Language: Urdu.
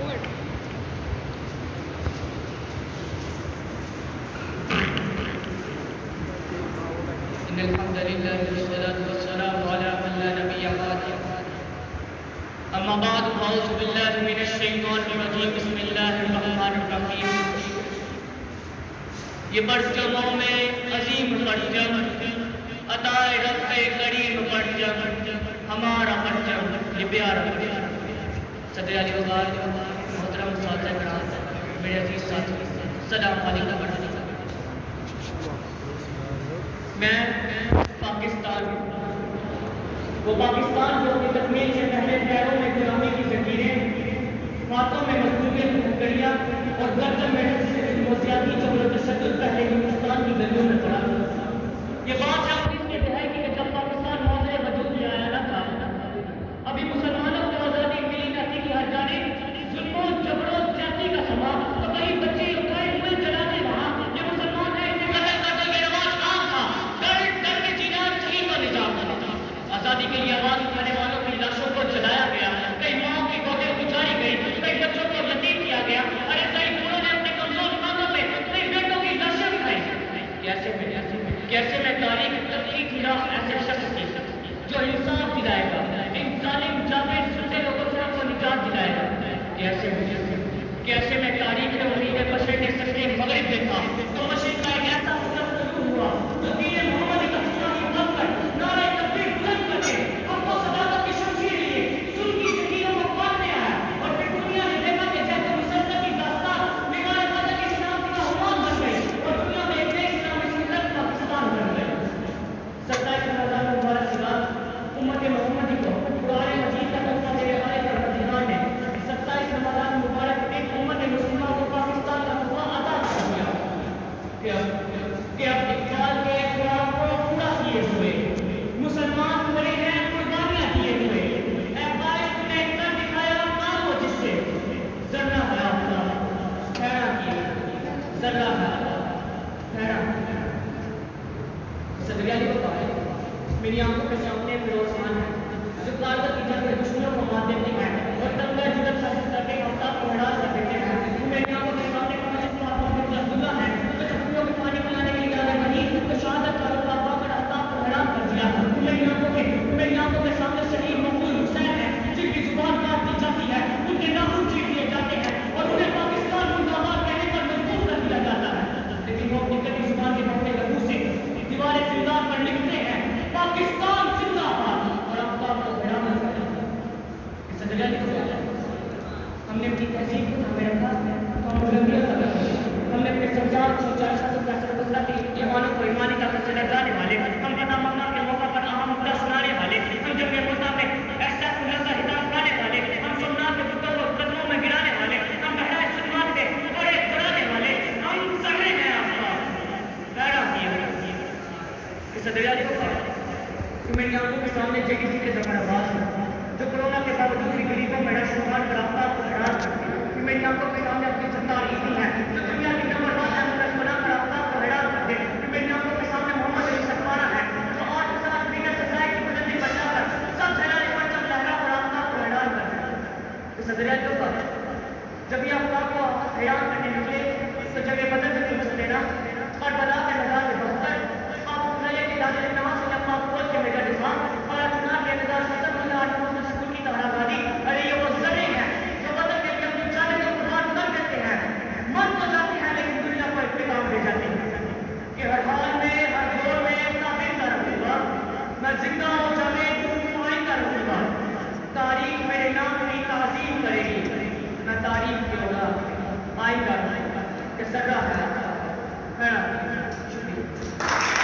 إن الحمد لله والصلاة والسلام على من لا نبي بعده أما بعد فأعوذ بالله من الشيطان الرجيم بسم الله الرحمن الرحيم یہ پرچموں میں عظیم پرچم عطائے رب کریم پرچم ہمارا پرچم یہ پیارا پرچم صدر علی وبار محترم ساتھ کرام میرے عزیز ساتھی السلام علیکم ورحمۃ اللہ۔ میں پاکستان وہ پاکستان جو اپنی تکمیل سے پہلے پیروں میں غلامی کی زنجیریں، ہاتھوں میں مزدوریت کی ہتھکڑیاں اور گردن میں زیادتی جبر و تشدد پہلے ہندوستان کی گلیوں میں پڑا۔ یہ بات ہے اس کے دہائی کی کہ جب پاکستان موضع وجود میں آیا نہ تھا، ابھی مسلمانوں کو آزادی ملی نہ تھی کہ ہر جانب ظلم و جبر و زیادتی کا سما، تو کہیں بچے اٹھائے ہوئے جلاتے وہاں یہ مسلمان ہے اسے قتل کرنے کے رواج عام تھا، ڈر ڈر کے جینا شہید کا نظام تھا۔ آزادی کے لیے آواز اٹھانے والوں کی لاشوں کو جلایا گیا، کئی ماؤں کی گودیں اجاڑی گئی، کئی بچوں کو یتیم کیا گیا، ارے کئی بوڑھوں نے اپنے کمزور کاندھوں پہ کئی بیٹوں کی لاشیں اٹھائی۔ کیسے میں تاریخ تلخی کی راہ ایسے شخص کی جو انصاف دلائے گا، ان ظالم جابر سنتے لوگوں سے کو نجات دلائے گا۔ کیسے میں تاریخ میں امید مشرق کے سجدے مغرب دیکھا تو مشرق کا ایک ایسا حکم ضرور ہوا جو دین محمد کا سپاہی بن کر نعرہ تکبیر بلند کر کے ہم کو صداقت کی شمشیر لیے ظلم کی زنجیروں کو کاٹنے آیا، اور پھر دنیا نے دیکھا کہ جیسے مسلسل کی داستان نگاہ قدر کی شناخت کا عنوان بن گئی اور دنیا میں ایک نئی اسلامی ملت پاکستان بن گئی۔ 27 رمضان مبارک کے بعد امت محمدی کو قرآن مجید کا تحفہ دینے والے پروردگار نے 27 رمضان مبارک ایک امت مسلمہ کو پاکستان کا تحفہ عطا کر دیا کہ اب اقبال کے خواب کو پورا کیے ہوئے مسلمان کھڑے ہیں قربانیاں دیے ہوئے، اے باعث نے کر دکھایا کام وہ جس سے ذرہ ہے اللہ خیرہ کیا ذرہ ہے اللہ خیرہ کیا۔ صدریالی کو پائے میری آنکھوں کے سامنے فیروزمان ہے جو کارگل کی جنگ میں دشمنوں کو مار دیتے ہیں اور تنگا جدت حاصل کر کے آفتاب کو ہڑا کر دیتے ہیں۔ میری آنکھوں کے سامنے عبداللہ ہے جو چھپڑیوں میں پانی پلانے کے لیے آنے بنی تو شہادت کا روپا پا کر آفتاب کو حرام کر دیا۔ میری آنکھوں کے سامنے شہید مقبول حسین ہے جن کی زبان کاٹ دی جاتی ہے، ان کے ناخن چیر دیے جاتے ہیں اور انہیں پاکستان زندہ باد کہنے پر مجبور کر دیا جاتا ہے، لیکن وہ اپنی کٹی زبان کے بھرتے لہو سے دیواریں زندان پر لکھتے ہیں پاکستان زندہ باد اور آفتاب کو حرام کر دیتے ہیں۔ اس درجہ کی وجہ ہم نے اپنی تہذیب کو ہمیں رکھا تو ہم بلندیوں تک رکھتے ہیں، ہم نے اپنے سمجھار کو چاہتا تو پیسر بسرہ کے ایمانوں کو ایمانی طاقت سے لگانے والے، ہم پتہ مانگنا کے موقع پر اہم مدعا سنانے والے، ہم جب یہ مدعا میں ایسا خلاصہ ہدایت پانے والے، ہم سنات کے بتوں کو قدموں میں گرانے والے، ہم بہرائے سنات کے بڑے بڑھانے والے، ہم سرے ہیں آفتاب پیرا کیے ہوئے۔ اس دریالی کو پایا کہ میری آنکھوں کے سامنے JDC کے زمانہ باز ہے جو کورونا کے باوجود بھی غریبوں میں رش شمار پر آفتاب کو حیران کرتی ہے، کہ میری آنکھوں کے سامنے اپنی ستار عیدی ہے جو دنیا کی نمبر 1 ایمبولینس بنا کر آفتاب کو حیران کر دے، کہ میری آنکھوں کے سامنے محمد علی سکوارہ ہے جو 8,000 میٹر سے زائد کی بلندی بچا کر سب سیلانی پرچم لہرا کر آفتاب کو حیران کر دے۔ اس دریالی کو پایا جب یہ آفتاب کو حیران کرنے نکلے تو جب یہ بدل کے مجھ لینا اور بلا کے میدان میں بہتر آپ اٹھائیے کہ دادے نواز سے لمبا فوج کے میجر نظام اور اپنا کے نظام سے سب اللہ سکول کی طرح گادی، ارے یہ وہ ذرے ہیں جو بدل کے اپنی جانے کو قربان کر دیتے ہیں، من تو جاتے ہیں لیکن دنیا کو اقتدام دے جاتے ہیں کہ ہر حال میں ہر دور میں اپنا بہتر رہوں گا، میں زندہ ہو جانے دوں آئندہ رہوں گا، تاریخ میرے نام کی تعظیم کرے گی، میں تاریخ کی ہوگا آئندہ رہوں گا کہ سزا ہے شکریہ۔